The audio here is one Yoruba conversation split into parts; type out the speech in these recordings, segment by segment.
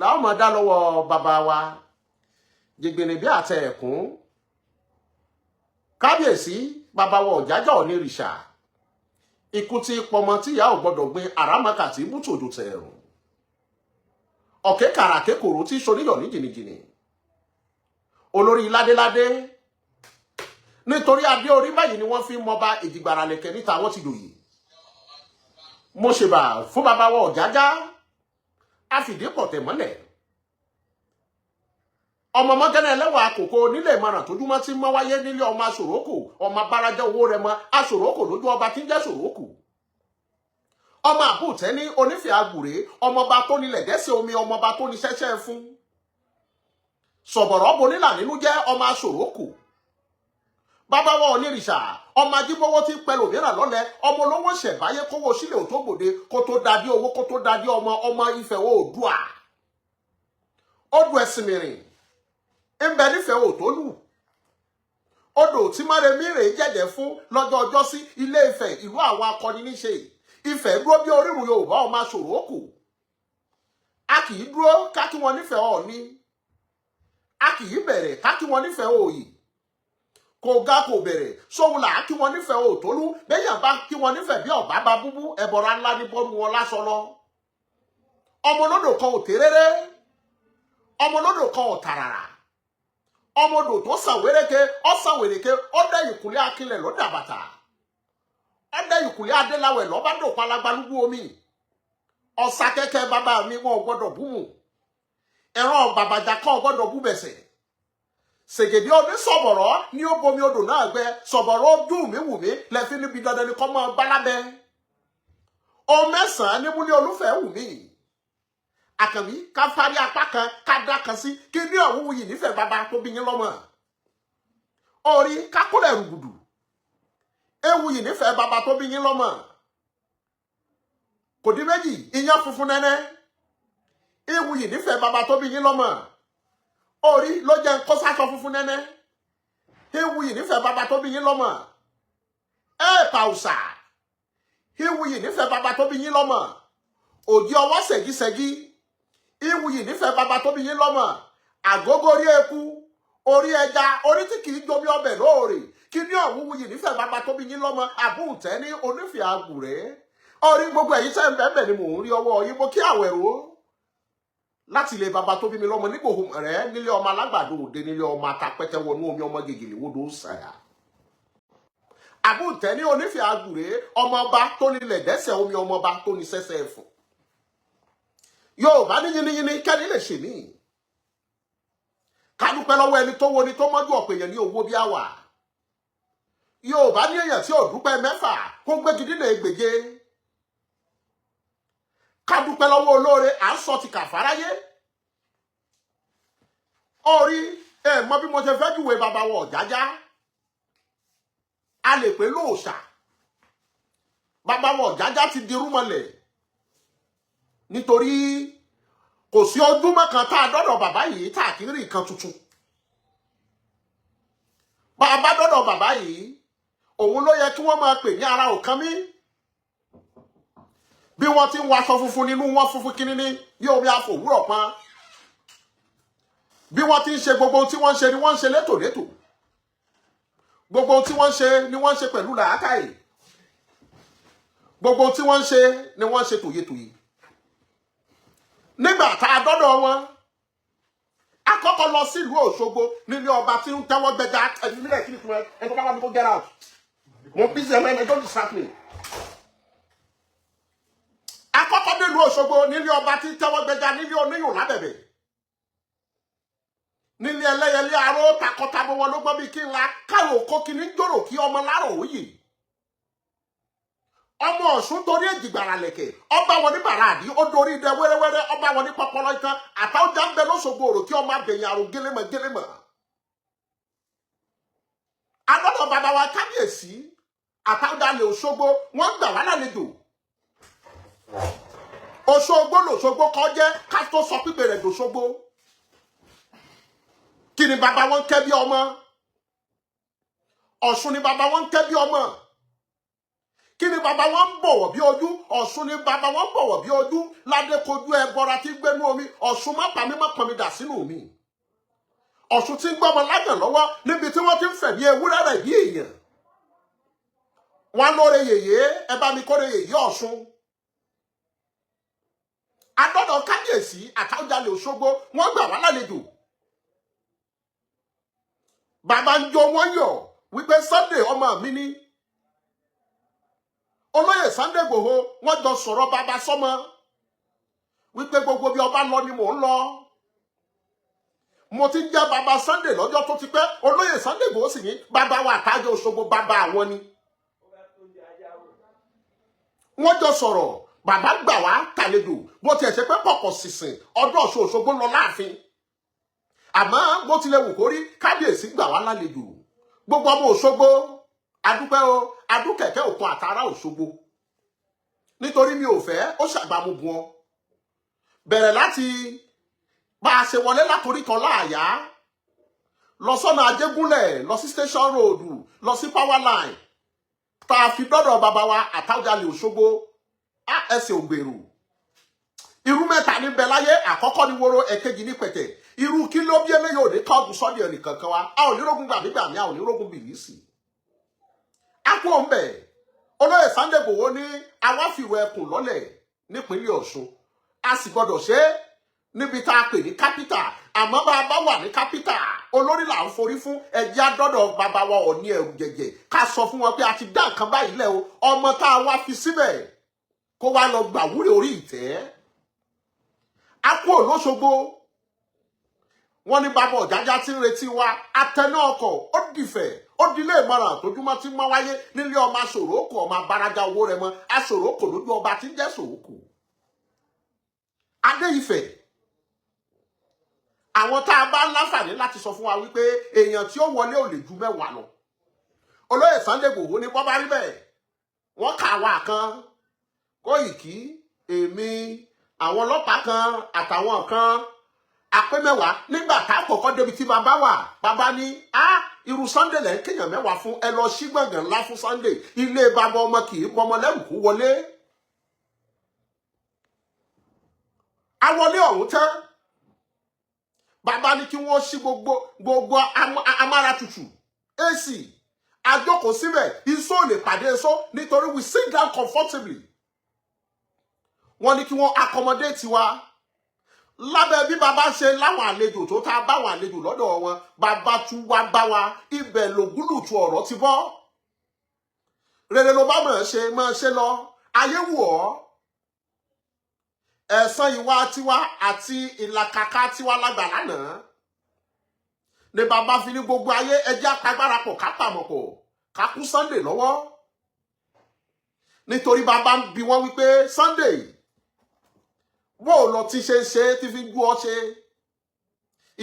la ma dá lọ́wọ́ bàbá wa Jìgbìnì bí àtẹ ẹ̀kún kábíyèsí bàbá wa Ọ̀jájá onírìṣà ikú tí pọmọ tí ìyá ò gbọdọ̀ gbin àràmàkàtì bútòdù tẹ̀rùn ọ̀kẹ́ kàràkẹ́ kòrò tí soníyọ̀ ní jìnnìjìnnì olórí ládéládé nítorí adé orí báyìí ni wọ́n fi mọba ìdìgbàrà lẹ̀kẹ̀ níta wọ́n ti dòyè mo ṣèbà fún bàbá wa Ọ̀jájá àfìdí pọ̀tẹ̀ mọ́lẹ̀ ọmọ mọ́gánà ẹlẹ́wà àkókò nílé ìmọ̀ràn tójúmọ́ tí mọ́ wáyé nílé ọmọ aṣòrókò ọmọ abárajẹ́ owó rẹ̀ mọ́ aṣòrókò lójú ọba tí ń jẹ́ ṣòrókò ọmọ àbútẹ́ ní onífẹ̀ẹ́ àgùrẹ́ ọmọọba tó nílẹ̀ dẹ́sẹ̀ omi ọmọọba tó ní ṣẹ́ṣẹ́ fún sọ̀bọ̀rọ̀ bonílà nínú jẹ́ ọmọ aṣòrókò bàbá wa onírìṣà ọmọ ajíbówó tí pẹ̀lú mìíràn lọ́lẹ̀ ọmọ olówó ṣẹ̀báyé kówó sílẹ̀ ò tó gbòde kó tó dadí owó kó tó dadí ọmọ Ifẹ̀ Oòduà odò ẹ̀sìn mìíràn ńbẹ nífẹ̀ẹ́ òtólù odò tí Máremí rèé jẹ́jẹ́ fún lọ́jọ́ ọjọ́ sí Ilé Ifẹ̀ ìlú àwọn akọni níṣe Ifẹ̀ dúró bí orírun Yorùbá ọmọ aṣòrókò a kì í dúró ká kí wọn nífẹ̀ẹ́ Ọọ̀ni a kì í bẹ̀rẹ̀ ká kí wọn nífẹ̀ẹ́ Òòyì kò ga kò bẹ̀rẹ̀ sóhun là á kí wọn nífẹ̀ẹ́ òtólú bẹ́yàn bá kí wọn nífẹ̀ẹ́ bí ọ̀bá bá búbú ẹ̀bọ̀ra ńlá ní bọ́ọ̀lù wọn lásọ lọ ọmọ olódò kan ò téréré ọmọ olódò kan ò tàràrà ọmọ odò tó sàwéréke ọsàwéréke ọdẹ ìkùlé akínlẹ̀ ló dàbàtà ọdẹ ìkùlé adéláwẹ̀ lọ́ba dòpọ̀ alágbálúgbú omi ọ̀sà kẹ́kẹ́ bàbá mi wọn ò gbọ́dọ̀ bú mu ẹ̀rọ bàbàjà kan ò gbọ́dọ̀ bú bẹ̀sẹ̀ ṣègèdè ọdún sọ̀bọ̀rọ̀ ní ó bomi odò náà gbẹ sọ̀bọ̀rọ̀ ojú mi wù mí lẹ́fí níbi dandan ni kọ́ mọ́ gbálábẹ́ o mẹ́sàn-án ní múlẹ̀ olúfẹ́ wù mí àkànbí ká parí apá kan ká dá kan sí kí ní ọ̀hún yìí nífẹ̀ẹ́ bàbá tó bí yín lọ́mọ orí kákúlẹ̀ rùgùdù ewu yìí nífẹ̀ẹ́ bàbá tó bí yín lọ́mọ kò dín méjì iyán funfun nẹ́nẹ́ ewu yìí nífẹ̀ẹ́ bàbá tó bí yín lọ́mọ orí ló jẹ́ kó sáṣọ funfun nẹ́nẹ́ ewu yìí nífẹ̀ẹ́ bàbá tó bí yín lọ́mọ pàùsà ewu yìí nífẹ̀ẹ́ bàbá tó bí yín lọ́mọ òjì ọwọ́ ṣẹ̀gíṣẹ̀gí ewu yìí nífẹ̀ẹ́ bàbá tó bí yín lọ́mọ àgógó orí eku orí ẹja orí tí kìí jomi ọbẹ̀ lóòrè kí ní ọ̀hún yìí nífẹ̀ẹ́ bàbá tó bí yín lọ́mọ àbúntẹ́ ní onífẹ̀ẹ́ àgùrẹ́ orí gbogbo ẹ̀yìn tẹ́ ń bẹ́ẹ̀ ni mò ń rí ọwọ́ yín mo kí àwẹ̀rọ láti ilé bàbá tó bí mi lọ́mọ nígbòho rẹ̀ nílé ọmọ alágbàdo òde nílé ọmọ atapẹ́tẹ́ wọnú omi ọmọ gègèlè wodò sàyà àbúntẹ́ ní onífẹ̀ẹ́ àgùrẹ́ ọmọọba tó nílẹ̀ dẹ́sẹ̀ omi ọmọọba tó ní sẹ́sẹ́ ẹ̀fọ́ Yorùbá ní yínníyínní kẹ́ni lè ṣe mí kádúpẹ́ lọ́wọ́ ẹni tó wo ni tó mọ́jú ọ̀pọ̀ èèyàn ní owó bí àwà Yorùbá ní èèyàn tí ò dúpẹ́ mẹ́fà kó gbégi dínà ègbèje kádúpẹ́ lọ́wọ́ olóore à ń sọ ti kàfáráyé orí mọ bí mo ṣe fẹ́ júwe bàbá wa Ọ̀jájá a lè pè lóòṣà bàbá wa Ọ̀jájá ti dirú mọ́lẹ̀ nítorí kò sí ojúmọ́ kan tá a dọ́dọ̀ bàbá yìí tá a kì í rí nǹkan tuntun bá a bá dọ́dọ̀ bàbá yìí òun ló yẹ kí wọ́n máa pè ní ara òkan mí bí wọ́n ti ń wọ aṣọ funfun nínú wọn funfun kínní bí omi àfòwúrọ̀ pọ́n bí wọ́n ti ń ṣe gbogbo ohun tí wọ́n ń ṣe ni wọ́n ń ṣe létòlétò gbogbo ohun tí wọ́n ń ṣe ni wọ́n ń ṣe pẹ̀lú làákàyè gbogbo ohun tí wọ́n ń ṣe ni wọ́n ń ṣe tòyetòye nígbà tá a dọ́dọ̀ wọn akọ́kọ́ lọ sílùú Òṣogbo nílé ọba tí ń tẹ́wọ́ gbẹja nílẹ̀ kí ni fún ẹ tó bá wà ní kó get out mo bí sẹ́mi ẹ don't distract me akọ́kọ́ nílùú Òṣogbo nílé ọba tí ń tẹ́wọ́ gbẹja nílé oníyùn lábẹ̀bẹ̀ nílé ẹlẹ́yẹlé aró takọtabo wọn ló gbọ́ bí kí n la káyọ̀ kó kí ní jòrò kí ọmọ lárò òye ọmọ Ọ̀ṣun torí èjìgbàrà lẹ̀kẹ̀ ọba wọn ní bàràdì ó dorí idẹ wẹ́rẹ́wẹ́rẹ́ ọba wọn ní pọpọlọ ìtàn àtàwọn jáǹbẹ lọ́sọ̀gbọ̀ òrò kí ọmọ abẹ̀yìn àrùn gẹ́lẹ́mọ̀ adọ́dọ̀ bàbá wa kábíyèsí àtàwọn dalẹ̀ Òṣogbo wọ́n gbà wá lálejò Òṣogbo lòṣogbo kọ́ jẹ́ ká tó sọ pípẹ́ rẹ̀ dòṣogbo kí ni bàbá wọn kẹ́ bí ọmọ Ọ̀ṣun ni bàbá wọn kẹ́ bí ọmọ kí ni bàbá wọn ń bọ̀wọ̀ bí ojú, Ọ̀ṣun ni bàbá wọn ń bọ̀wọ̀ bí ojú, ládé kojú ẹbọra tí gbénú omi, Ọ̀ṣun má pa mí dà sínú mi. Ọ̀ṣun tí ń gbọ́mọ lágàn lọ́wọ́ níbi tí wọ́n ti ń fẹ̀mí ewúrẹ́ rẹ̀ bí èèyàn. Wọ́n lóore yèyé, ẹ bá mi kóre yèyé Ọ̀ṣun. Adọ́dọ̀ kábíyèsí Àtàwùjalè Òṣogbo, wọ́n gbà wá lálejò. Bàbá ń jó wọ́n yọ̀ wípé Sunday ọmọ mi ní. Olóyè Sunday Igboho wọ́n jọ sọ̀rọ̀ bàbá sọ́mọ wípé gbogbo bí ọba lọ ni mò ń lọ. Mo ti ń jẹ́ bàbá Sunday lọ́jọ́ tó ti pẹ́, olóyè Sunday Igboho sì ní bàbá wa Àtàjọ Òṣogbo bàbá àwọn ni. Wọ́n jọ sọ̀rọ̀, bàbá gbà wá tàlejò bó tiẹ̀ ṣe pé pọ̀pọ̀ sísìn ọdún Ọ̀ṣun Òṣogbo lọ láàfin. Àmọ́ bó tilẹ̀ wù kórí, kábíyèsí gbà wá lálejò. Gbogbo ọmọ Òṣogbo, adúpẹ́ o, adúkẹ̀kẹ́ òkun àtàrà Òṣogbo. Nítorí mi ò fẹ́, ó ṣàgbàmùbù wọn. Bẹ̀rẹ̀ láti bá a ṣe wọlé látòrí kan láàyá, lọ sọ́nà Ajégúnlẹ̀, lọ sí Station Road, lọ sí Power Line, tá a fi dọ́dọ̀ bàbá wa Àtàwùjalè Òṣogbo, ẹsẹ̀ ògbèrú. Irú mẹ́ta ní bẹ láyé, àkọ́kọ́ ni woro, ẹ̀kejì ní pẹ̀tẹ̀. Irú kí ló bí eléyìí ò ní kọ́ọ̀bù sọ́dí ẹnì kankan wa, a ò ní rógun gbàmígbàmí, a ò ní rógun bìlísì. A kú òun bẹ̀, olóyè Sunday Igboho ní awáfìwẹ̀ ẹkùn lọ́lẹ̀ nípínlẹ̀ Ọ̀ṣun. A sì gbọ́dọ̀ ṣe é níbi tá a pè ní kápítà. Àmọ́ bá a bá wà ní kápítà, olórí là ń forí fún, ẹjẹ́ àdọ́dọ̀ bàbá wa Ọọ̀ni ẹ̀rù jẹ̀jẹ̀. Ká sọ fún wọn pé a ti dá nǹkan báyìí lẹ̀ o, ọmọ tá a wá fi síbẹ̀ kó wá lọ gbàwúrè orí ìtẹ́. A kú Òṣogbo, wọ́n ní bàbá Ọ̀jájá tí ń retí wa, atẹná ọkọ̀, ó dìfẹ̀, ó dilé ìmọ̀ràn tójúmọ́ tí máa wáyé nílé ọmọ Aṣòrókò, ọmọ Abárájá owó rẹ̀ mọ́, Aṣòrókò lójú ọba tí ń jẹ́ Ṣòrókò. Adé Ifẹ̀, àwọn tá a bá láǹfààní láti sọ fún wa wípé èèyàn tí ó wọlé ò lè ju 10 lọ. Olóyè Sunday Igboho ní bọ́ bá rí bẹ́ẹ̀, wọ́n kà wá kan, Kóìkí, èmi, àwọn ọlọ́pàá kan àtàwọn kan, àpé 10. Nígbà tá a kọ́kọ́ débi tí bàbá wà, bàbá ní irú Sunday lẹ́ ń kéèyàn 10 fún, ẹ lọ sí gbọ̀ngàn ńlá fún Sunday, ilé bàbá ọmọ kì í bọmọ lẹ́rù kú wọlé. A wọlé ọ̀hún tán, bàbá ní kí wọ́n ṣí gbogbo amáràtutù AC, àjókòó síbẹ̀, iṣó lè pàdé iṣó nítorí we sit down comfortably. Wọ́n ní kí wọ́n accommodate wa. Lábẹ́ bí bàbá ṣe láwọn àlejò tó tá a báwọn àlejò lọ́dọ̀ wọn, bàbá tún wá bá wa, ibẹ̀ lògúlùtù ọ̀rọ̀ ti bọ́. Rere ló bá máa ṣe lọ, ayé wù ọ́. Ẹ̀san ìwà tiwa àti ìlàkàkà tiwa lágbà lánàá. Ní bàbá fi ní gbogbo ayé ẹjẹ́ apagbára pọ̀ ká pàmọ̀ pọ̀, ká kú Sunday lọ́wọ́. Nítorí bàbá ń bi wọ́n wípé Sunday, bó lọ ti ṣe tí fi jú ọ ṣe.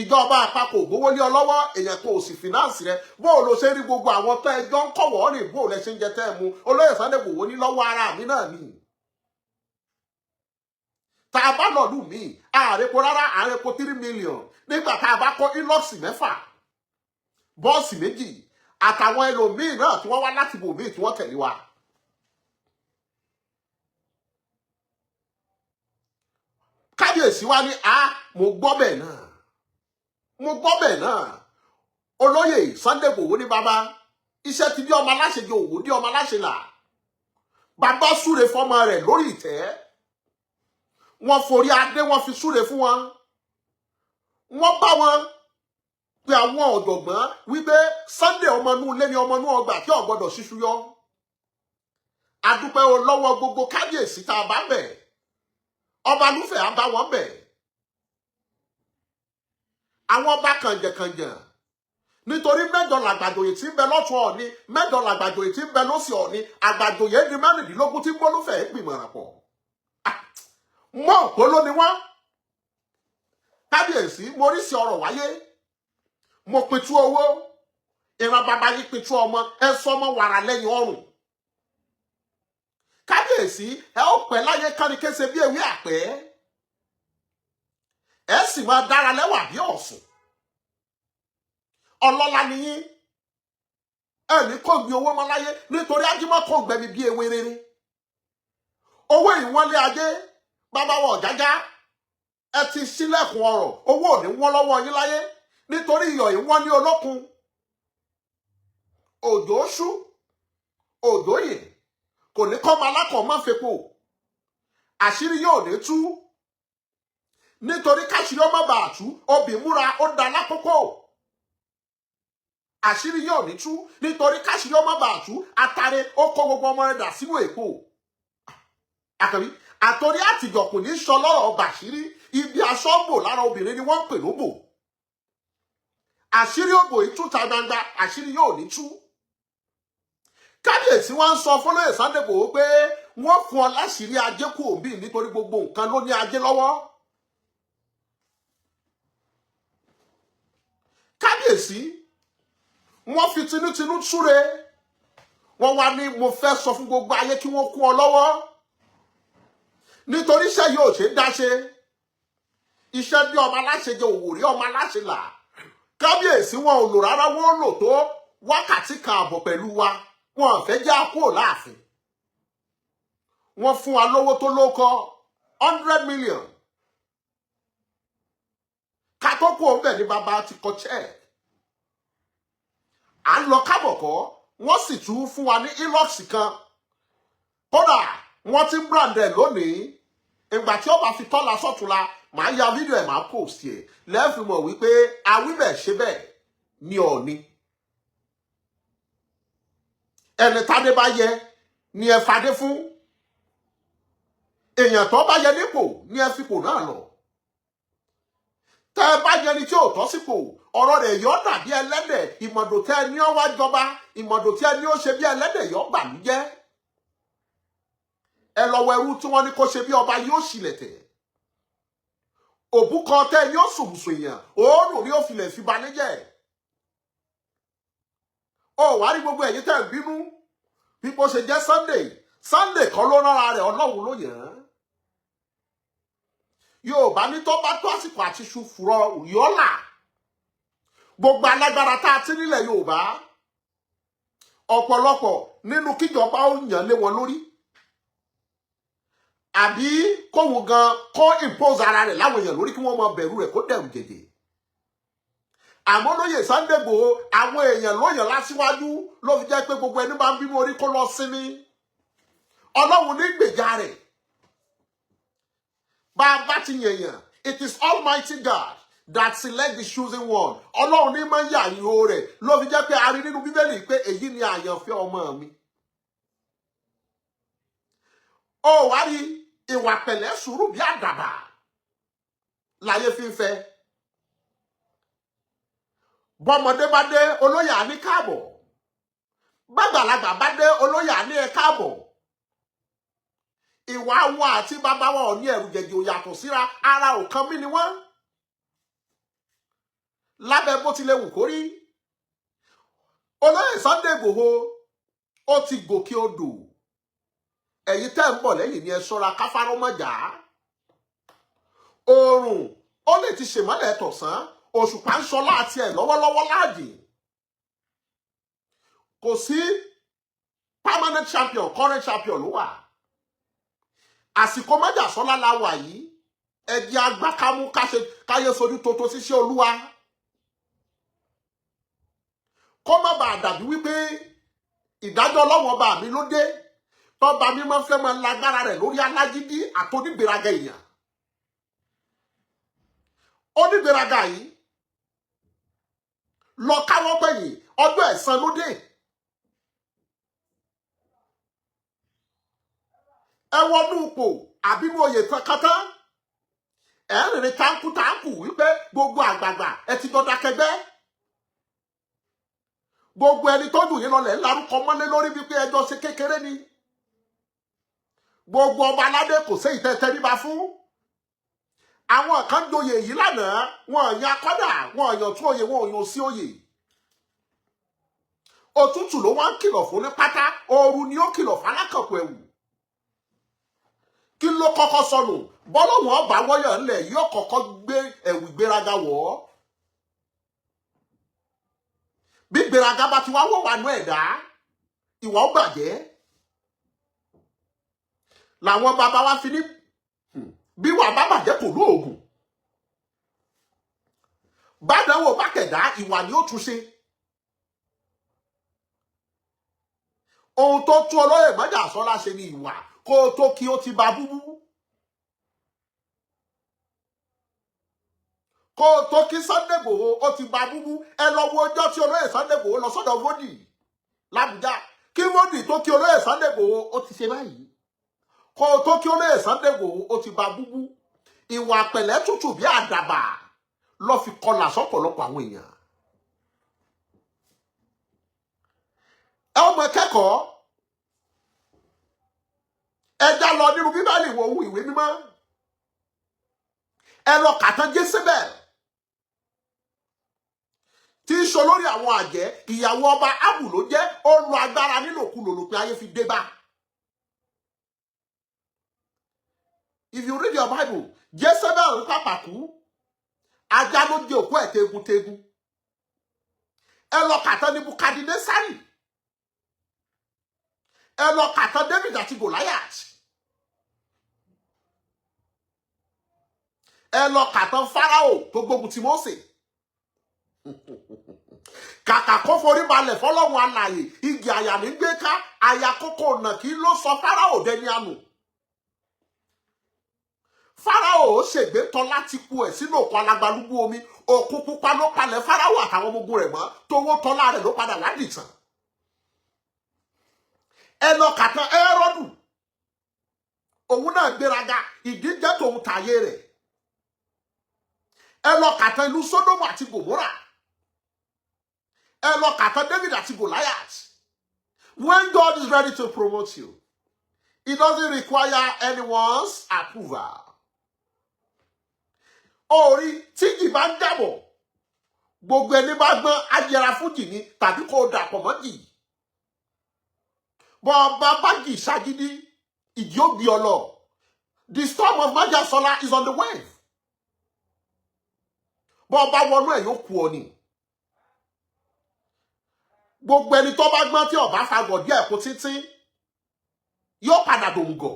Ìjọba àpapọ̀ gbówó lé ọ lọ́wọ́, èèyàn kò sì fìnáǹsì rẹ. Bó lọ ṣe rí gbogbo àwọn tó ẹjọ́ ń kọ̀wọ́ rìn, bó lẹ ṣe ń jẹ tẹ́ ẹ mu. Olóyè Sunday Igboho ní lọ́wọ́ ara mi náà ni. Tá a bá lọ lù mí, ààrẹ̀po rárá, ààrẹ̀po 3 million. Nígbà tá a bá kọ́ Hilux 6, bọ́ọ̀sì 2, àtàwọn ẹlòmíì náà tí wọ́n wá láti bòmíì tí wọ́n tẹ̀lé wa. Kábíyèsí wa ní mo gbọ́ bẹ́ẹ̀ náà. Mo gbọ́ bẹ́ẹ̀ náà. Olóyè Sunday Igboho ní bàbá, iṣẹ́ ti bí ọmọ aláṣẹ jẹ òwò dí ọmọ aláṣẹ là. Bàbá súre fọ́mọ rẹ̀ lórí ìtẹ́. Wọ́n forí adé, wọ́n fi súre fún wọn. Wọ́n bá wọn pé àwọn ọ̀jọ̀gbọ́n wípé Sunday ọmọ inú ilé ni ọmọ inú ọgbà tí ò gbọdọ̀ ṣíṣú yọ. Adúpẹ́ o lọ́wọ́ gbogbo kábíyèsí tá a bá bẹ̀. Ọba lúfẹ̀ á bá wọn bẹ̀. Àwọn ọba kànjẹ̀kànjẹ̀, nítorí 9 làgbàjòyè tí ń bẹ lọ́tún Ọọ̀ni, 9 làgbàjòyè tí ń bẹ lósì Ọọ̀ni, àgbàjòyè di 16 tí gbólúfẹ̀ gbìmọ̀ràn pọ̀. Mọ́ òpóló ni wọ́n. Kábíyèsí, mo rí sí ọ̀rọ̀ wáyé. Mo pitú owó, ìran bàbá yìí pitú ọmọ, ẹ sọmọ wàrà lẹ́yìn ọrùn. Kábíyèsí, ẹ ó pẹ́ láyé kánikẹ́sẹ̀ bí ewé àpẹ́. Ẹ sì máa dára lẹ́wà bí Ọ̀ṣun. Ọlọ́lá ni yín. ẹni kò gbin owó mọ́ láyé nítorí ajímọ́ kò gbẹ̀mí bí ewé rere. Owó ìwọ́nlé ajé bàbá wọ̀ jájá ẹ ti ṣílẹ̀kùn ọ̀rọ̀ owó ò ní wọ́n lọ́wọ́ yín láyé nítorí iyọ̀ ìwọ́n ní olókun. Òjò ṣú òjò yè kò ní kọ́ máa lákọ̀ọ́ má fepo àṣírí yóò ní tú nítorí káṣírí ọmọ bàá tú obì múra ó da lákòókò. Àṣírí yóò ní tú nítorí káṣírí ọmọ bàá tú atare ó kó gbogbo ọmọ rẹ̀ dà sínú èkó. Àkàbí àtòrí àtìjọ kò ní sọ lọ́rọ̀ bàṣírí ibi aṣọ bò lára obìnrin ni wọ́n ń pè lóbò. Àṣírí òbò ìtúta gbangba àṣírí yóò ní tú. Kábíyèsí wọ́n ń sọ fọlọ́yè Sunday Igboho pé wọ́n fún ọ láṣìírí ajé kú òbí nítorí gbogbo nǹkan ló ní ajé lọ́wọ́. Kábíyèsí wọ́n fi tinútinú súre wọ́n wá ní mo fẹ́ sọ fún gbogbo ayé kí wọ́n kún ọ lọ́wọ́ nítorí iṣẹ́ yóò ṣe dáṣe iṣẹ́ bí ọmọ aláṣẹ jẹ òwòrí ọmọ aláṣẹ là. Kábíyèsí wọn ò lò rárá wọ́n lò tó wákàtí kan àbọ̀ pẹ̀lú wa wọn fẹ́ já kúrò láàfin. Wọ́n fún wa lówó tó lóko 100 million. Ká tó kú òun bẹ̀ ní bàbá ti kọ check. À ń lọ kábọ̀kọ́ wọ́n sì tún fún wa ní ilox kan. Kódà wọ́n ti ń brand ẹ̀ lónìí ìgbà tí ó bá fi tọ́la sọ́túnla màá ya fídíò ẹ̀ máa post ẹ̀ lẹ́ẹ̀fì mọ̀ wípé awíbẹ̀ ṣe bẹ́ẹ̀ ní Ọọ̀ni. Ẹni tádé bá yẹ ni ẹ fadé fún. Èèyàn tó bá yẹ nípò ni ẹ fipò náà lọ. Tẹ́ ẹ bá yẹ ni tí ò tọ́ sípò ọ̀rọ̀ rẹ̀ yọ dàbí ẹlẹ́dẹ̀ ìmọ̀dò tẹ́ ẹ ní ó wá jọba ìmọ̀dò tí ẹ ní ó ṣe bí ẹlẹ́dẹ̀ yọ bà mí jẹ́. Ẹ lọ wọ ẹrú tí wọ́n ní kó ṣe bí ọba yóò ṣílẹ̀ tẹ̀. Òbúkọ tẹ́ ẹ ní ó sùnmùsùn èèyàn òórùn rí ó filẹ̀ fi balẹ̀ jẹ́. Ó wá rí gbogbo ẹ̀yin tẹ́ ń bínú bí bó ṣe jẹ́ Sunday kan ló rárá rẹ̀ Ọlọ́run ló yàn án. Yorùbá ní tó bá tó àsìkò àti ṣùfùrọ̀ òyọ́là gbogbo alágbára tá a ti nílẹ̀ Yorùbá ọ̀pọ̀lọpọ̀ nínú kíjọba ó yàn lé wọn lórí àbí kóhun gan kó impose ara rẹ̀ láwọn èèyàn lórí kí wọ́n mọ bẹ̀rù rẹ̀ kó dẹ̀rù jẹjẹ. Àmọ́ lóyè Sunday Igboho àwọn èèyàn lóyàn lásíwájú ló fi jẹ́ pé gbogbo ẹni bá ń bínú orí kó lọ sinmi. Ọlọ́run ní gbèjà rẹ̀. Bá a bá ti yẹ̀yàn it is Almighty God that select the chosen one. Ọlọ́run ní máa ń yà ìhò rẹ̀ ló fi jẹ́ pé a rí nínú Bíbélì pé èyí ni àyànfẹ́ ọmọ mi. Ó wá rí ìwà pẹ̀lẹ́ sùúrù bí àdàbà láyé fi ń fẹ́. Bọ́mọdé bá dé olóyè á ní káàbọ̀. Bàgbàlagbà bá dé olóyè á ní ẹ káàbọ̀. Ìwà wọn àti bàbá wọn ò ní ẹ̀rù jẹ̀jẹ̀ ò yàtọ̀ síra ara ò kan mí ni wọ́n. Lábẹ́ bó tilẹ̀ wù kó rí. Olóyè Sunday Igboho ó ti gòkè odò. Ẹ̀yin tẹ́ ń bọ̀ lẹ́yìn ni ẹ ṣọ́ra káfárọ́ mọ́jà. Oòrùn ó lè ti ṣèmọ́lẹ̀ tọ̀sán òṣùpá ń sọ láti ẹ̀ lọ́wọ́lọ́wọ́ láàjì. Kò sí permanent champion current champion ló wà. Àsìkò májà sọ́lá la wà yìí ẹ̀jẹ̀ agbákámú káyé sojú tótó síṣẹ́ Olúwa. Kó má bàa dàbí wípé ìdájọ́ Ọlọ́run ọba mi ló dé tọ́ba mi máa ń fẹ́ máa lágbára rẹ̀ lórí alágídí àtònígbéraga èèyàn. Onígbéraga yìí lọ káwọ́ pẹ̀yìn ọjọ́ ẹ̀san ló dé. Ẹ wọnú ipò àbínú oyè kátá ẹ rìnrìn táǹkù wípé gbogbo àgbààgbà ẹ ti dọ́dá kẹgbẹ́. Gbogbo ẹni tó dùn yín lọlẹ̀ lárúkọ mọ́lé lórí wípé ẹjọ́ ṣe kékeré ni. Gbogbo ọba aládé kò sí ìtẹ́tẹ́ríba fún. Àwọn kan joyè yìí lánàá wọn yan akọ́dà wọn yan tún oyè wọn yan sí oyè. Òtútù ló wá ń kìlọ̀ fún ní pátá ooru ni ó kìlọ̀ fálákànkù ẹ̀wù. Kí ló kọ́kọ́ sọnù bọ́lọ́wọ́n ọba wọ́yọ̀ ńlẹ̀ yóò kọ́kọ́ gbé ẹ̀wù ìgbéraga wọ̀ ọ́. bí gbéraga bá ti wá wọ̀ wá nú ẹ̀dá ìwà ó bàjẹ́ làwọn bàbá wa fi ní bí wà bá bàjẹ́ kò lóògùn bádánwò bá kẹ̀dá ìwà ni ó tún ṣe ohun tó tún olóyè Májàsọ́lá ṣe ni ìwà kó tó kí ó ti ba búbú kó tó kí Sunday Igboho ó ti ba búbú ẹ lọ wo ọjọ́ tí olóyè Sunday Igboho lọ sọ́dọ̀ Vódì l'Àbújá kí Vódì tó kí olóyè Sunday Igboho ó ti ṣe báyìí kó tó kí olóyè Sunday Igboho ó ti ba búbú ìwà pẹ̀lẹ́ tútù bí àdàbà lọ fi kọlà sọ́pọ̀lọpọ̀ àwọn èèyàn ẹ ọmọ kẹ́kọ̀ọ́ ẹja lọ nínú Bíbélì wo ohun ìwé mímọ́ ẹ lọ kàtàn Jésébẹ́l tí í ṣe lórí àwọn àjẹ́ ìyàwó ọba Ábù ló jẹ́ ó lo agbára nílòkulò lòpin ayé fi dé bá. If you read your Bible, Jésébẹ́l ń pàpàkú ajá ló jẹ òkú ẹ̀ tegun-tegun ẹ lọ kàtàn Nebukadnesari ẹ lọ kàtàn David àti Goliath ẹ lọ kàtàn Fáráò tó gbógun ti Mósè kàkà kó forí balẹ̀ fọlọ́run alààyè igi àyà ní gbé ká àyà kókó ọ̀nà kí ló sọ Fáráò dẹni ànù Fáráò ṣègbè tán láti kú ẹ̀ sínú òkun alágbálúgbú omi òkun pupa ló palẹ̀ Fáráò àtàwọn ọmọ ogun rẹ̀ mọ́ tówó tọ́lá rẹ̀ ló padà ládìtàn ẹ lọ kàtàn Hẹ́rọ́dù òun náà gbéraga ìdíjẹ́ tòun tàyé rẹ̀ ẹ lọ kàtàn ìlú Sódómù àti Gòmórà ẹ lọ kàtàn David àti Goliath. When God is ready to promote you, He doesn't require anyone's approval. Orí tíjì bá ń dàbọ̀ gbogbo ẹni bá gbọ́n ajẹra fújì ni tàbí kó dàpọ̀ mọ́ jì bọ́ ọba bá jì ságídí ìjì ó gbé ọ lọ. The storm of Májàsọ́lá is on the way. Bọ́ ọba wọnú ẹ̀ yóò kú ọ ni. Gbogbo ẹni tó bá gbọ́n tí ọba fagọ̀ díẹ̀ kó títí yóò padà dòmùgọ̀.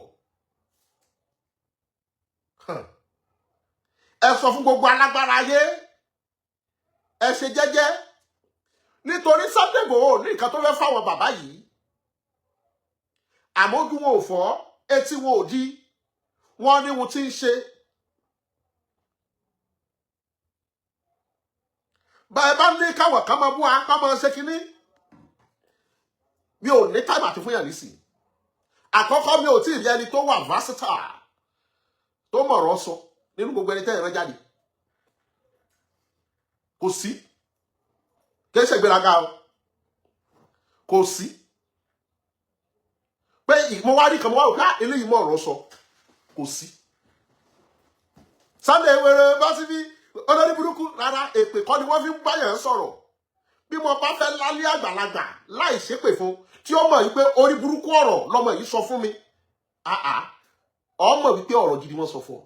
Ẹ sọ fún gbogbo alágbára ayé ẹ ṣe jẹ́jẹ́ nítorí Sunday Igboho ní nǹkan tó fẹ́ fáwọn bàbá yìí àmójú wọn ò fọ́ etí wọn ò di wọn ní wọn ti ń ṣe. Báyìí bá ní káwọn kan máa bú wa ká máa ṣe kínní mi ò ní táìmù àti fún yàn nísìnyí. Àkọ́kọ́ mi ò tí ì rí ẹni tó wà versatile tó mọ̀rọ̀ sọ nínú gbogbo ẹni tẹ́ ẹ̀rọ jáde kò sí kì í ṣe ìgbéraga o kò sí pé mo wá rí kan mo wá rò ká eléyìí mọ̀rọ̀ sọ kò sí. Sunday wẹrẹ bá sí bí olórí burúkú rárá èpè kọ́ ni wọ́n fi ń báyàn sọ̀rọ̀ bí mo bá fẹ́ lálẹ́ àgbàlagbà láì ṣépè fún tí ó mọ̀ wípé orí burúkú ọ̀rọ̀ lọmọ yìí sọ fún mi ọmọ wípé ọ̀rọ̀ gidi wọ́n sọ fún ọ.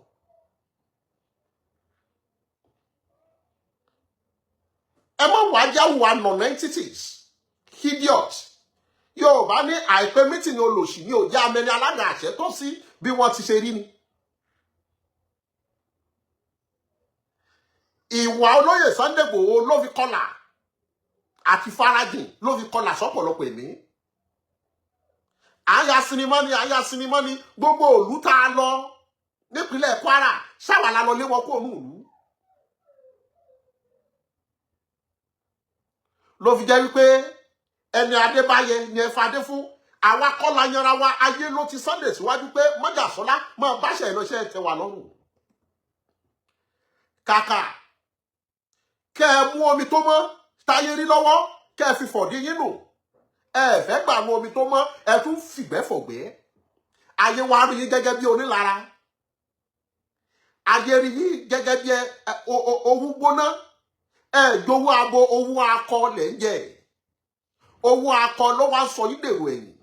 Ẹ má wá jáwùwà non-entities idiot Yorùbá ní àìpé mítìnì olòṣì ní òjá amẹni alága àṣẹ tó sí bí wọ́n ti ṣe rí ni. Ìwà olóyè Sunday Igboho ló fi kọlà àti farajìn ló fi kọlà sọ́pọ̀lọpọ̀ èmi. Àyà sinimá ni gbogbo òlú tá a lọ nípínlẹ̀ Kwara ṣàwàlà lọ lé wọn kó òun ìlú. Ló fi jẹ́ wípé ẹni Adébáyé ni ẹ fadé fún àwa kọ́ la yanra wa ayé ló ti Sunday síwájú pé Májàsọ́lá máa báṣẹ ìránṣẹ́ tẹ́ wà lọ́rùn. Kàkà kẹ́ ẹ mú omi tó mọ́ táyé rí lọ́wọ́ kẹ́ ẹ fi fọ̀dí yín nù ẹ fẹ́ gbà mú omi tó mọ́ ẹ tún fìgbẹ́ fọ̀gbẹ́ ayé wa rí yín gẹ́gẹ́ bí onílara ayé rí yín gẹ́gẹ́ bí owó gbóná ẹ jowó abo owó akọ lẹ̀ ń jẹ owó akọ ló wá sọ yín dèrò ẹ̀yìn.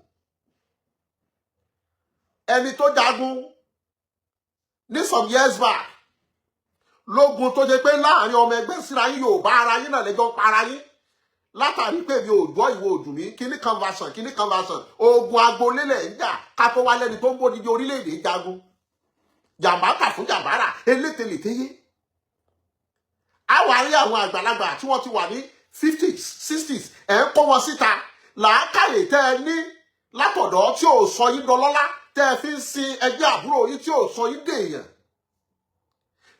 Ẹni tó jagun ní some years back lógun tó jẹ́ pé láàrin ọmọ ẹgbẹ́ síra yín Yorùbá ara yín náà lẹ́jọ́ para yín látàrí pé mi ò gbọ́ ìwọ òdùn mi kíní conversion ogun agbolélẹ̀ ń jà ká tó wá lẹ́ni tó ń bó dídí orílẹ̀-èdè jagun jàmbá kà fún jàmbára elételétéyé. Àwọn àrí àwọn àgbàlagbà tí wọ́n ti wà ní 50s 60s ẹ̀ ń kó wọn síta làákàyè tẹ́ ẹ ní látọ̀dọ̀ tí ò sọ yín dọlọ́lá tẹ́ ẹ fi ń sin ẹgbẹ́ àbúrò yín tí ò sọ yín dèèyàn.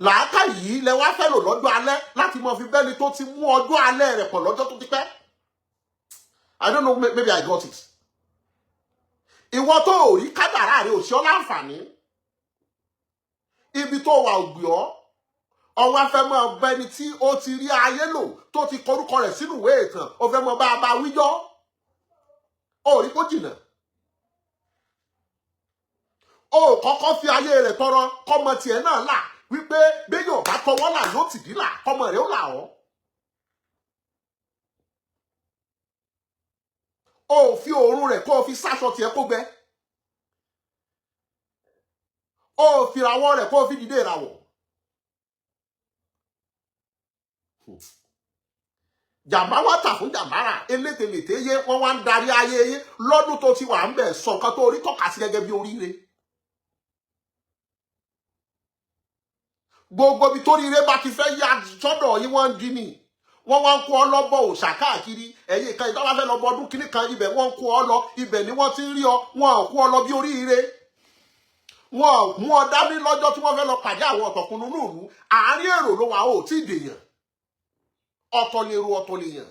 Làákàyè yìí lẹ wá fẹ́ lò lọ́jọ́ alẹ́ láti mọ fi bẹ́ni tó ti mú ọjọ́ alẹ́ rẹ̀ pọ̀ lọ́jọ́ tó ti pẹ́. I don't know, maybe I got it. Ìwọ tó ò rí kádàrá rẹ̀ ò sí ọ láǹfààní. Ibi tó wà ògbì ọ́ ọwọ́ fẹ́ mọ́ bẹni tí ó ti rí ayé lò tó ti kọrúkọ rẹ̀ sínú ìwé ìtàn ó fẹ́ mọ́ bá a bá wíjọ́ ó rí kó jìnà ó kọ́kọ́ fi ayé rẹ̀ tọrọ kọ́mọ tiẹ̀ náà là wípé bẹ́ẹ̀ yóò bá tọwọ́ là yóò tìdí là kọ́mọ rẹ̀ ó là ọ́ ó fi òórùn rẹ̀ kó o fi sáṣọ tiẹ̀ kó gbẹ ó fi ìràwọ̀ rẹ̀ kó o fi dìde ìràwọ̀. Jàmbá wá tà fún jàmbára elételété yé wọ́n wá ń darí ayé yé lọ́dún tó ti wà ń bẹ̀ sọ nǹkan tó orí tọ́ka sí gẹ́gẹ́ bí oríire. Gbogbo bí toríire bá ti fẹ́ yá sọ́dọ̀ yín wọ́n ń di ni wọ́n wá ń kó ọ lọ́bọ̀ òòṣà káàkiri ẹ̀yìn kan ìjọba fẹ́ lọ bọ ọdún kìíní kan ibẹ̀ wọ́n ń kó ọ lọ ibẹ̀ ni wọ́n ti ń rí ọ wọ́n ò kó ọ lọ bí oríire. Wọ́n mú ọ dání lọ́jọ́ tí wọ́n fẹ́ lọ pàdé àwọn ọ̀tọ̀kùnrin nùlù àárín èrò ló wà ó tí ì dèèyàn. Ọ̀tọ̀ lè ro ọ̀tọ̀ lè yàn.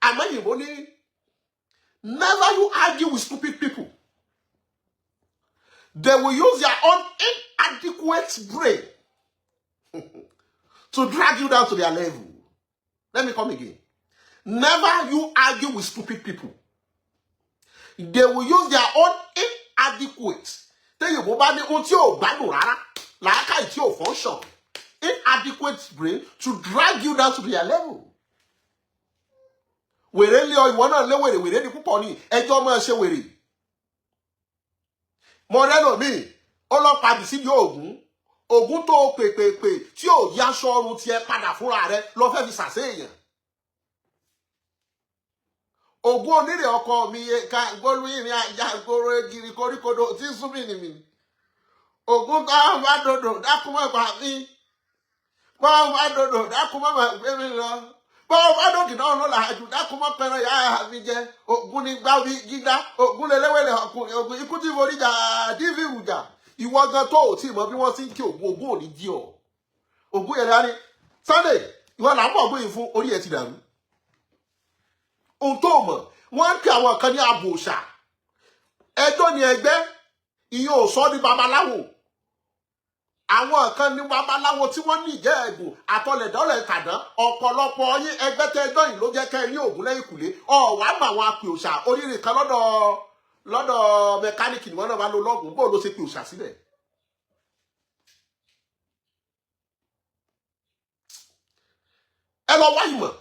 Àmọ́ ìbò ní never you argue with stupid people. They will use their own inadequate brain to drag you down to their level. Let me come again. Never you argue with stupid people. They will use their own inadequate. Tell you bá ní ohun tí ò gbádùn rárá. Làákàyè tí ò function, inadequate brain to drag you down to their level. Wèrè lé ọ ìwọ náà lé wèrè ní púpọ̀ ní ẹjọ́ máa ṣe wèrè. Mọ̀rẹ́lò mi ọlọ́pàá bì sí ní Ògún tó pèpèpè tí ò yáṣọ ọrùn tiẹ̀ padà fúnra rẹ̀ lọ fẹ́ fi sàṣẹ èèyàn. Ògún onírè ọkọ mi ká gbólú ìrìn àjà gbòòrò egiri koríkodò tí ń súnmí ni mi. Ògún ká bá dòdò dákúmọ̀ pa mí. Bọ́ bá dòdò dákúmọ̀ pa gbé mi lọ. Bọ́ bá dòdì náà ló làájú dákúmọ̀ pẹ̀rẹ̀ yá mi jẹ. Ògún ni gbá wí gíga. Ògún lélẹ́wẹ̀lẹ̀ ọkùnrin. Ògún ikú tí mo rí jà dífì wùjà. Ìwọ gan tó ò tí mọ bí wọ́n ti ń kí Ògún ò ní jí ọ. Ògún yẹn dání. Sunday ìwọ là ń bọ̀ gbóyìn fún orí ẹ̀ ti dàrú. Ohun tó mọ̀ wọ́n ń pè àwọn kan ní abòòṣà. Ẹjọ́ ni ẹgbẹ́ ìyẹn ò sọ ní babaláwo. Àwọn kan ní babaláwo tí wọ́n ní ìjẹ́ ẹ̀gùn àtọlẹ̀dọ́lẹ̀ kàdán ọ̀pọ̀lọpọ̀ yín ẹgbẹ́ tẹ́ ẹjọ́ yìí ló jẹ́ kẹ́ ẹ ní Ògún lẹ́yìn kùlé ọ̀wá mọ àwọn apè òòṣà oríire kan lọ́dọ̀ mẹkáníìkì ni wọ́n náà bá lo lọ́gùn bó ló ṣe pè òòṣà síbẹ̀. Ẹ lọ wá ìmọ̀.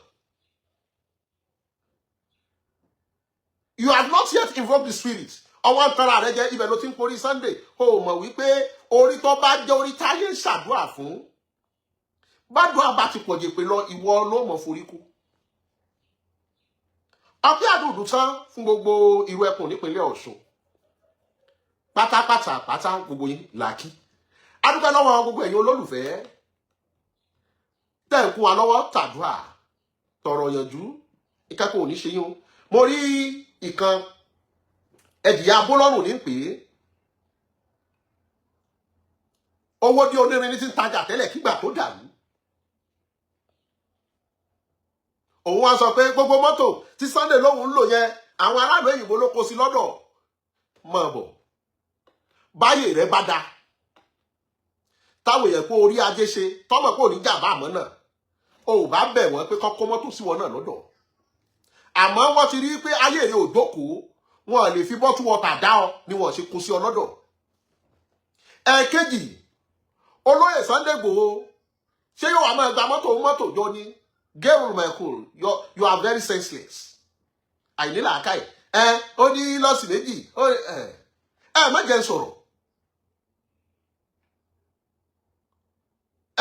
You have not yet invoked the spirit. Ọwọ́ ń tọ́ra rẹ jẹ́ ibẹ̀ ló ti ń porí Sunday o mọ̀ wípé orí tó bá jẹ́ orí táyé ń ṣàdúrà fún bádùá bá ti pọ̀jẹ̀ pé lọ ìwọ ló mọ̀ forí kú. Ọpẹ́ àdúdú tán fún gbogbo ìlú ẹkùn nípínlẹ̀ Ọ̀ṣun pátápátá gbogbo yín làákí. Adúpẹ́ lọ́wọ́ gbogbo ẹ̀yin olólùfẹ́ tẹ̀ ń kún wa lọ́wọ́ tàdúrà tọ̀rọ̀ yànjú ìkẹ́kọ̀ọ́ òní ṣe yín. Mo rí ìkan ẹ̀dìyà abólọ́rùn ní pé owó bí onírin ní ti ń tajà tẹ́lẹ̀ kígbà tó dàrú. Òun wá sọ pé gbogbo mọ́tò tí Sunday lóhun ń lò yẹn àwọn aráàlú òyìnbó ló kó sí lọ́dọ̀ mọ̀ bọ̀ báyè rẹ bá da táwọn èèyàn kó orí ajé ṣe tọ́mọ̀ kó ní jàmbá àmọ́ náà o ò bá bẹ̀ wọ́n pé kọ́kọ́ mọ́tò sí wọn náà lọ́dọ̀ àmọ́ wọ́n ti rí pé ayé rẹ ò dókòó wọn lè fi bọ́tú wọ́tà dá ọ ni wọ́n ṣe kó sí ọ lọ́dọ̀. Ẹ̀kejì olóyè Sunday Igboho ṣé yóò wá máa gba mọ́tò jọ ní gẹ́rù mẹ́kùn you are very senseless. Àìnílà àkáì ó ní lọ́sì méjì mẹ́jẹ sọ̀rọ̀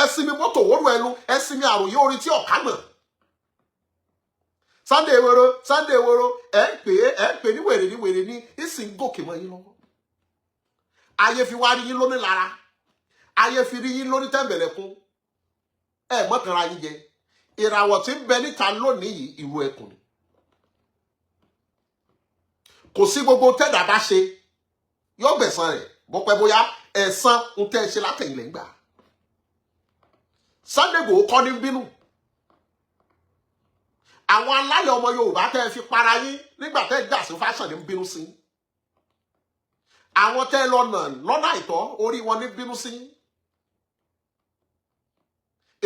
ẹ̀sìn mi mọ́tò wọ́rù ẹnu ẹ̀sìn mi àròyé orí tí ọ̀ká mọ̀ Sunday woro ẹ pè ní wèrè ní ìsìn gòkè mọ́ yín lọ́wọ́ ayé fi wá rí yín lóní lára ayé fi rí yín lóní tẹ̀m̀bẹ̀lẹ̀kún ẹ mọ́kànlá yín jẹ ìràwọ̀ tí ń bẹ níta lónìí yìí ìrù ẹkùn ni kò sí gbogbo tẹ́dà bá ṣe yóò gbẹ̀san rẹ̀ bọ́pẹ́ bóyá ẹ̀san ń tẹ́ ṣe látẹ̀yìnlẹ̀ ń gbà Sunday Igboho kọ́ ní bínú àwọn alálẹ̀ ọmọ Yorùbá tẹ́ fi para yín nígbà tẹ́ jà sí fashion ní bínú sí àwọn tẹ́ lọ́nà àìtọ́ orí wọn ní bínú sí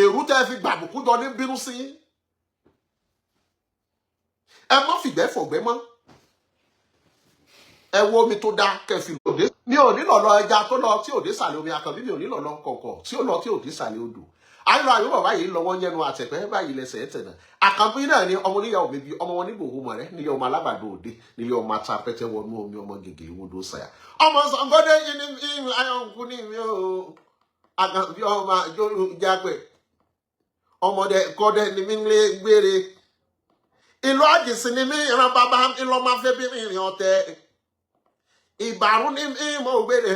èrú tẹ́ fi gbàbùkú jọ ní bínú sí ẹ má fìgbẹ́ fọ̀gbẹ́ mọ́ ẹ wo omi tó dá kẹfì lòdì mi ò nílò lọ ẹja tó lọ tí òde sàlẹ̀ omi Àkànbí mi ò nílò lọ kọ̀ọ̀kọ̀ tí ó lọ tí òde sàlẹ̀ odò ayọ̀ ayọ̀ bàbá yìí lọ́wọ́ yẹnu àtẹ̀pẹ́ báyìí lẹ́sẹ̀ ẹ̀ tẹ̀nà Àkànbí náà ni ọmọ níyàwó mi bí ọmọ wọn níbò òhun mọ̀ rẹ́ nílé ọmọ alábàdo òde nílé ọmọ ata pẹ́tẹ́ wọnú omi ọmọ gègé ìwòdó sàyà ọmọ Ṣàngódé yìí ní ayọ̀nkú ní mi ò Àkànbí ọmọ àjọyọ̀ jágbẹ̀ ọmọdé kọ́dẹ ni mi lé gbére ìlú àjèsí ni mi ìran bàbá ńlọ máa fẹ́ bí rìnrìn ọ̀tẹ̀ ìbàrún ní ìmọ̀ ògbèrè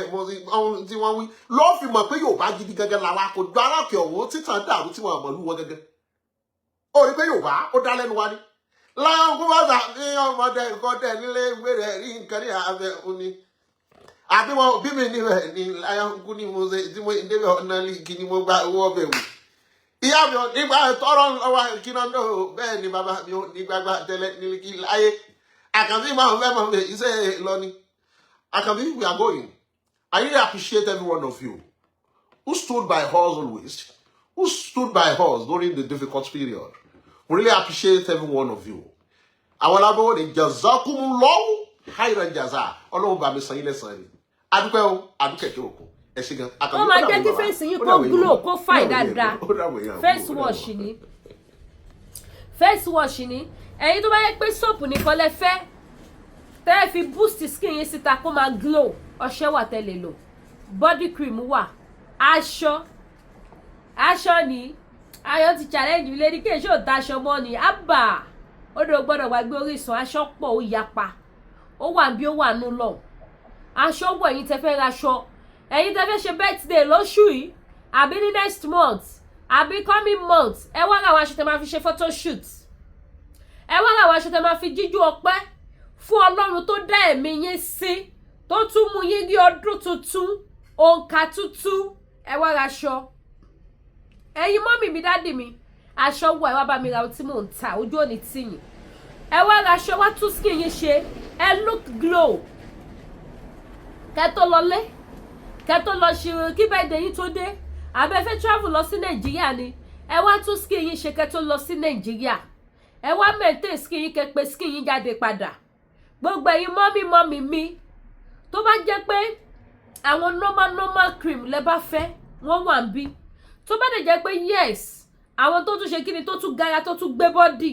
ohun tí wọ́n wí ló fi mọ̀ pé Yorùbá gidi gẹ́gẹ́ làwa kò jọ aláàkẹ́ ọ̀hún títàn dàrú tí wọ́n mọ̀ lú wọn gẹ́gẹ́ ó rí pé Yorùbá ó dá lẹ́nu wa ní láwọn kó bá sà ní ọmọdé ìkọ́tẹ̀ nílé gbèrè rí nǹkan ní abẹ́ òní àbí wọn òbí mi níbẹ̀ ní láyọ̀ kú ní mo ṣe tí mo débẹ̀ ọ̀nà líìkì ni mo gba owó ọbẹ̀ wò ìyá mi ò nígbà tọrọ lọ́wọ́ kíná náà bẹ́ẹ̀ ni bàbá mi ò nígbàgbà tẹ́lẹ̀ nílìkì láyé Àkànbí máa ń fẹ́ mọ̀ pé iṣẹ́ lọ ni Àkànbí, we are going. I really appreciate every one of you who stood by us always, who stood by us during the difficult period. We really appreciate every one of you. Àwọn alábọ̀wọ̀ ni jazakumullahu khairan jaza. Ọlọ́run bá mi san yín lẹ́san ni. Adúpẹ́ o, adúkẹ́ kí òkú. Ẹ ṣé gan. Ó máa jẹ́ kí face yín kó glow, kó fine dáadáa. Face wash ni. Face wash ni. Ẹ̀yin tó bá yẹ pé soap nìkan lẹ fẹ́. Tẹ́ fi boost skin yín síta kó máa glow. Ọṣẹ wà tẹ́ lè lò. Body cream wà. Aṣọ ni. Ayọ̀ ti challenge mi lady ke ṣó daṣọ mọ́ ni. Abba. Ó do gbọ́dọ̀ wá gbé Orísun aṣọ pọ̀ ó yapa. Ó wà bí ó wà nú lọ. Aṣọ wọ̀ ẹ̀yin tẹ́ fẹ́ ra aṣọ. Ẹ̀yin tẹ́ fẹ́ ṣe birthday lóṣù yìí. Àbí ní next month. Àbí coming month. Ẹ wá ra àwọn aṣọ tẹ́ máa fi ṣe photo shoot. Ẹ wá ra àwọn aṣọ tẹ́ máa fi jíjú ọpẹ́ fún Ọlọ́run tó dá ẹ̀mí yín sí, tó tún mú yín ní ọdún tuntun, òǹkà tuntun. Ẹ wá ra aṣọ. Ẹ̀yin mọ́mì mi dádì mi, aṣọ wọ̀ ẹ wá bá mi ra tí mò ń ta, ojú òní tì yín. Ẹ wá ra aṣọ wá tún skin yín ṣe, ẹ look glow. Kẹ́ tó lọlé, kẹ́ tó lọ ṣe kí birthday yín tó dé. Àbẹ́ fẹ́ travel lọ sí Nàìjíríà ni. Ẹ wá tún skin yín ṣe kẹ́ tó lọ sí Nàìjíríà. Ẹ wá maintain skin yín kẹ́ pé skin yín jáde padà. Gbogbo ẹ̀yin mọ́mì mi tó bá jẹ́ pé àwọn normal cream lẹ bá fẹ́ wọ́n wà ń bí. Tó bá dẹ̀ jẹ́ pé yes àwọn tó tún ṣe kíni tó tún gara tó tún gbé body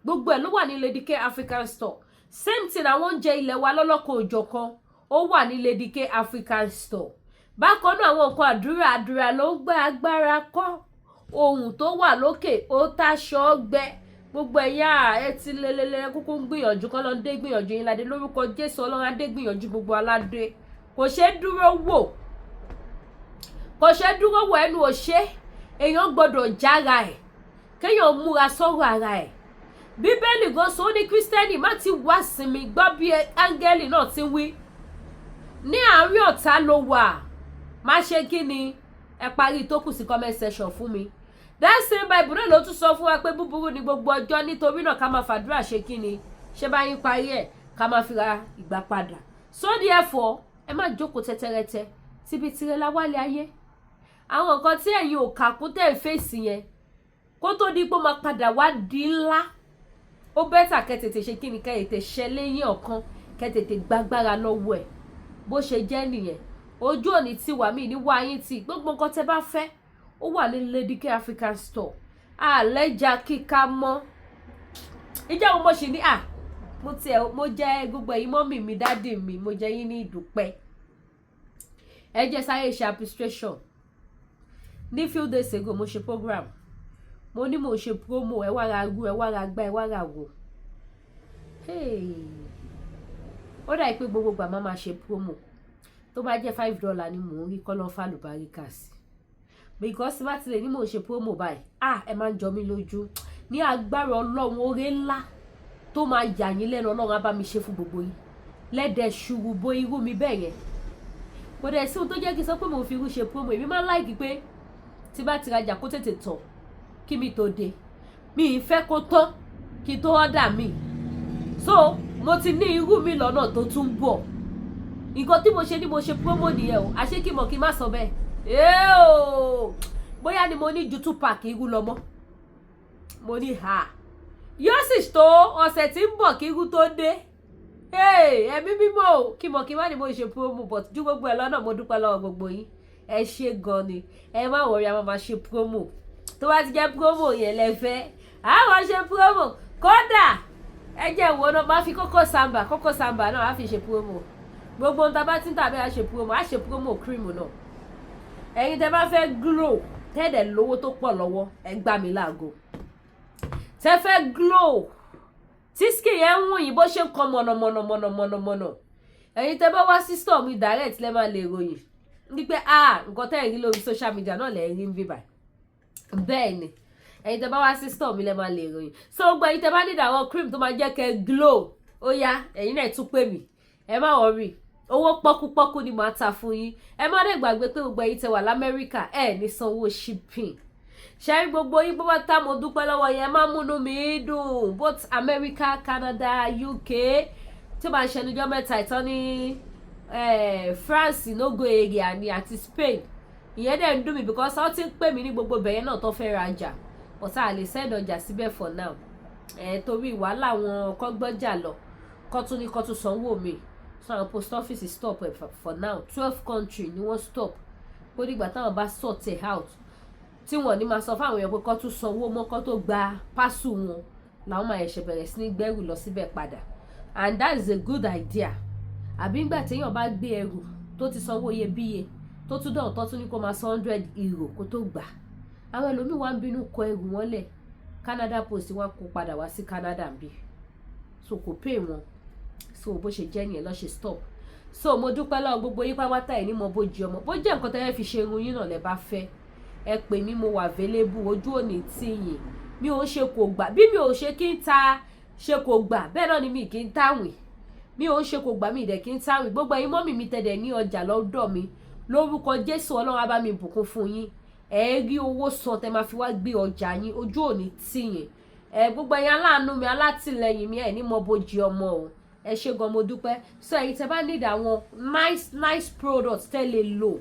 gbogbo ẹ̀ ló wà ní Lady K African Store. Same thing àwọn oúnjẹ ilẹ̀ wa lọ́lọ́kan òjọ̀kan ó wà ní Lady K African Store. Bákan náà àwọn nǹkan àdúrà ló ń gbé agbára kọ́. Ohun tó wà lókè ó táṣọ gbẹ. Gbogbo ẹ̀yà ẹ ti lelele kúkú ń gbìyànjú kọ́ lọ́n dé gbìyànjú yín ládé lórúkọ Jésù Ọlọ́run adé gbìyànjú gbogbo aládé. Kò ṣe dúró wò. Kò ṣe dúró wò ẹnu òṣè. Èèyàn gbọ́dọ̀ jára ẹ̀. Kéèyàn múra sọ́rọ̀ ara ẹ̀. Bíbélì gan sọ ní Kírísítẹ́nì má ti wá sinmi gbọ́ bí áńgẹ́lì náà ti wí. Ní àárín ọ̀tá ló wà. Má ṣe kí ni ẹ parí tó kù sí comment section fún mi. That same Bible náà ló tún sọ fún wa pé búburú ni gbogbo ọjọ́ nítorí náà ká máa fàdúrà ṣe kí ni ṣe bá yín parí ẹ̀ ká máa fi ra ìgbà padà. So therefore ẹ má jókòó tẹ́tẹ́rẹ́tẹ́ síbi tirẹ̀ láwálé ayé. Àwọn nǹkan tí ẹ̀yin ò kà kún tẹ́ ẹ̀ fèsì yẹn kó tó di pé ó máa padà wá di ńlá. Ó bẹ́tà kẹ́ tètè ṣe kí ni kẹ́ tètè ṣẹ lẹ́yìn ọ̀kan kẹ́ tètè gbágbára lọ́wọ́ ẹ̀. Bó ṣe jẹ́ nìyẹn. Ojú òní tí wà mí ní wá yín tí gbogbo nǹkan tẹ́ bá fẹ́ ó wà ní Lady K African Store. Àlẹ́jà kíká mọ́. Ìjẹ́ mo ṣì ní mo jẹ́ gbogbo ẹ̀yin mọ́mì mi dádì mi mo jẹ́ yín ní ìdúpẹ́. Ẹ jẹ́ sáyé ṣe administration. ní few days ago mo ṣe program mo ní mo ṣe promo ẹ wá ra ru ẹ wá ra gbá ẹ wá ra wo ó dà pé gbogbo gbà máa ṣe promo tó bá jẹ́ $5 ni mò ń rí kọ́ lọ́ fàlùbáríkà sí because bá tilẹ̀ ní mò ń ṣe promo báyìí ẹ máa ń jọ mí lójú ní agbára Ọlọ́run oore ńlá tó máa yà yín lẹ́nu Ọlọ́run á bá mi ṣe fún gbogbo yín lẹ́dẹ̀ ṣùrù bo irú mi bẹ́ẹ̀ yẹn kò dẹ̀ sí ohun tó jẹ́ kí n sọ pé mo fi irú ṣe promo èmi máa ń láìkí pé tí bá ti rajà kó tètè tàn kí mi tó dé mi ì fẹ́ kó tán kí tó ọ́dà mi so mo ti ní irú mi lọ́nà tó tún bọ̀ nǹkan tí mo ṣe ni mo ṣe promo nìyẹn o àṣé kí mọ̀ kí má sọ bẹ́ẹ̀ bóyá ni mo ní ju 2 pack irú lọ mọ́ mo ní yóò sì tó ọ̀sẹ̀ tí ń bọ̀ kí irú tó dé ẹ̀mí mímọ́ o kí mọ̀ kí má ni mo ṣe promo but ju gbogbo ẹ̀ lọ́nà mo dúpẹ́ lọ́wọ́ gbogbo yín ẹ ṣé gan ni ẹ má wọrí a máa ṣe promo tó bá ti jẹ́ promo yẹn lẹ́fẹ́ àwọn ṣe promo kódà ẹ jẹ́ ìwọ náà máa fi kókó samba náà á fi ṣe promo gbogbo ohun tá a bá ti ń tàbí a ṣe promo cream náà ẹ̀yin tẹ́ bá fẹ́ glow tẹ́ẹ̀dẹ̀ lówó tó pọ̀ lọ́wọ́ ẹ gbà mí láago tẹ́ fẹ́ glow tí skin yẹn ń wùn yín bó ṣe ń kọ mọ̀nàmọ̀nà ẹ̀yin tẹ́ bá wá sí store mi direct lẹ́ máa lè ròyìn ní pé nǹkan tẹ́ ẹ̀ rí lórí social media náà lẹ́ rí ń bí báyìí bẹ́ẹ̀ ni ẹ̀yin tẹ́ bá wá sí store mi lẹ́ máa lè ròyìn so gbogbo ẹ̀yin tẹ́ bá need àwọn cream tó máa jẹ́ kẹ́ glow ó yá ẹ̀yin náà tún pè mí ẹ má worry owó pọ́kúpọ́kú ni màá ta fún yín ẹ má dé gbàgbé pé gbogbo ẹ̀yin tẹ́ wà l'Amẹ́ríkà ẹ ní sanwó shipping ṣẹ́rí gbogbo yín bó bá tá mo dúpẹ́ lọ́wọ́ yẹn má múnú mi dùn both America Canada UK tí ó bá ń ṣẹnujọ́ mẹ́ta ìtàn ní France nogo area ni àti Spain ìyẹn dẹ̀ ń dùn mí because wọ́n ti ń pè mí ní gbogbo bẹ̀yẹn náà tó fẹ́ rajà ọ̀tá àlè send ọjà síbẹ̀ for now torí wàhálà wọn kọ́ gbọ́jà lọ kọ́ tún sanwó mi so àwọn post office stop for now 12 country ni wọ́n stop kó dìgbà táwọn bá sort it out tí wọ́n ní máa sọ fáwọn èèyàn pé kọ́ tún sanwó mọ́ kọ́ tó gba pásù wọn làwọn máa ẹ̀ṣẹ̀ bẹ̀rẹ̀ sí ní gbẹ́rù lọ síbẹ̀ padà and that is a good idea àbí ńgbà téèyàn bá gbé ẹrù tó ti sanwó iyebíye tó tún dán tó tún ní kó máa san €100 kó tó gbà àwọn ẹlòmíì wá ń bínú kọ ẹrù wọn lẹ̀ Canada Post wá kó padà wá sí Canada bí so kò pay wọn so bó ṣe jẹ́ nìyẹn lọ́ ṣe stop so mo dúpẹ́ lọ́wọ́ gbogbo yín pátá ẹ̀ ní mo bójú ọmọ bó jẹ́ nǹkan tẹ́lẹ̀ fi ṣe irun yín náà lẹ bá fẹ́ ẹ pè mí mo wà available ojú òní tìyìn mi ò ṣe kò gbà bí mi ò ṣe kí n ta ṣe kò gbà bẹ́ẹ̀ náà ni mi kì í táwìn mi ò ṣe kò gbà mi ìdẹ̀ kí n táwìn gbogbo ẹ̀yin mọ́mì mi tẹ̀dẹ̀ ní ọjà lọ́dọ̀ mi lórúkọ Jésù Ọlọ́run á bá mi bùkún fún yín ẹ rí owó san tẹ́ máa fi wá gbé ọjà yín ojú òní tìyìn gbogbo ẹ̀yin aláàánú mi alátìlẹyìn mi ẹ̀ ní mo bójú ọmọ o ẹ ṣé gan mo dúpẹ́ so ẹ̀yin tẹ́ bá need àwọn nice products tẹ́ lè lò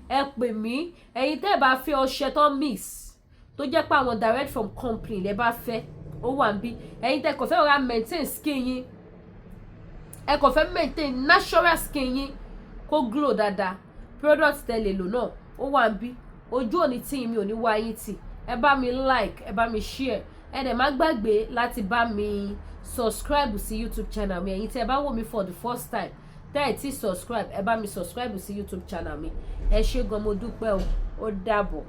ẹ pè mí ẹ̀yin tẹ́ bá fẹ́ ọṣẹ tó mix tó jẹ́ pé àwọn direct from company lẹ bá fẹ́ ó wà níbí ẹ̀yin tẹ́ kò fẹ́ ra maintain skin yín ẹ kò fẹ́ maintain natural skin yín kó glow dáadáa product tẹ́ lè lò náà ó wà níbí ojú òní tí mi ò ní wá yín tì ẹ bá mi like ẹ bá mi share ẹ dẹ̀ má gbàgbé láti bá mi subscribe sí YouTube channel mi ẹ̀yin tẹ́ bá wò mí for the first time tẹ́ ẹ ti subscribe ẹ bá mi subscribe sí YouTube channel mi ẹ ṣé gan mo dúpẹ́ o ó dàbọ̀.